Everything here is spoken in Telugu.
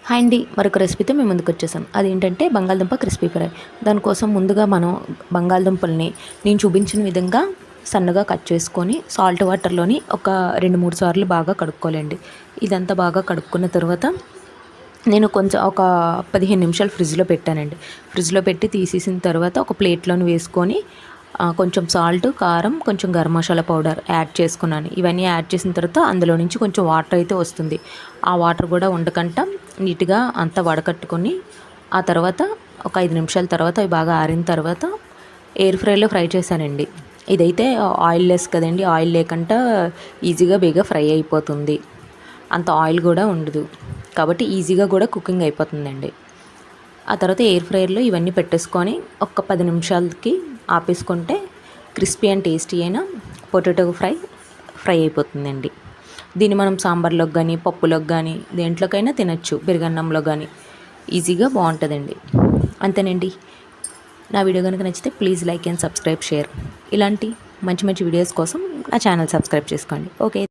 హాయ్ అండి, మరొక రెసిపీతో మేము ముందుకు వచ్చేసాం. అదేంటంటే బంగాళదుంప క్రిస్పీ ఫ్రై. దానికోసం ముందుగా మనం బంగాళదుంపల్ని నేను చూపించిన విధంగా సన్నగా కట్ చేసుకొని సాల్ట్ వాటర్లోని ఒక 2-3 సార్లు బాగా కడుక్కోవాలండి. ఇదంతా బాగా కడుక్కున్న తర్వాత నేను కొంచెం ఒక 15 నిమిషాలు ఫ్రిడ్జ్లో పెట్టానండి. ఫ్రిడ్జ్లో పెట్టి తీసేసిన తర్వాత ఒక ప్లేట్లోని వేసుకొని కొంచెం సాల్ట్, కారం, కొంచెం గరం మసాలా పౌడర్ యాడ్ చేసుకున్నాను. ఇవన్నీ యాడ్ చేసిన తర్వాత అందులో నుంచి కొంచెం వాటర్ అయితే వస్తుంది. ఆ వాటర్ కూడా ఉండకుండా నీట్గా అంతా వడకట్టుకొని ఆ తర్వాత ఒక 5 నిమిషాల తర్వాత అవి బాగా ఆరిన తర్వాత ఎయిర్ ఫ్రైలో ఫ్రై చేశానండి. ఇదైతే ఆయిల్ లెస్ కదండి, ఆయిల్ లేకుండా ఈజీగా బేగా ఫ్రై అయిపోతుంది. అంత ఆయిల్ కూడా ఉండదు కాబట్టి ఈజీగా కూడా కుకింగ్ అయిపోతుందండి. ఆ తర్వాత ఎయిర్ ఫ్రైయర్లో ఇవన్నీ పెట్టేసుకొని ఒక 10 నిమిషాలకి ఆపేసుకుంటే క్రిస్పీ అండ్ టేస్టీ అయిన పొటాటో ఫ్రై అయిపోతుందండి. దీన్ని మనం సాంబార్లోకి కానీ, పప్పులోకి కానీ, దేంట్లోకైనా తినచ్చు, పెరుగన్నంలో కానీ ఈజీగా బాగుంటుందండి. అంతేనండి. నా వీడియో కనుక నచ్చితే please like and subscribe, share. ఇలాంటి మంచి మంచి వీడియోస్ కోసం నా ఛానల్ సబ్స్క్రైబ్ చేసుకోండి. ఓకే.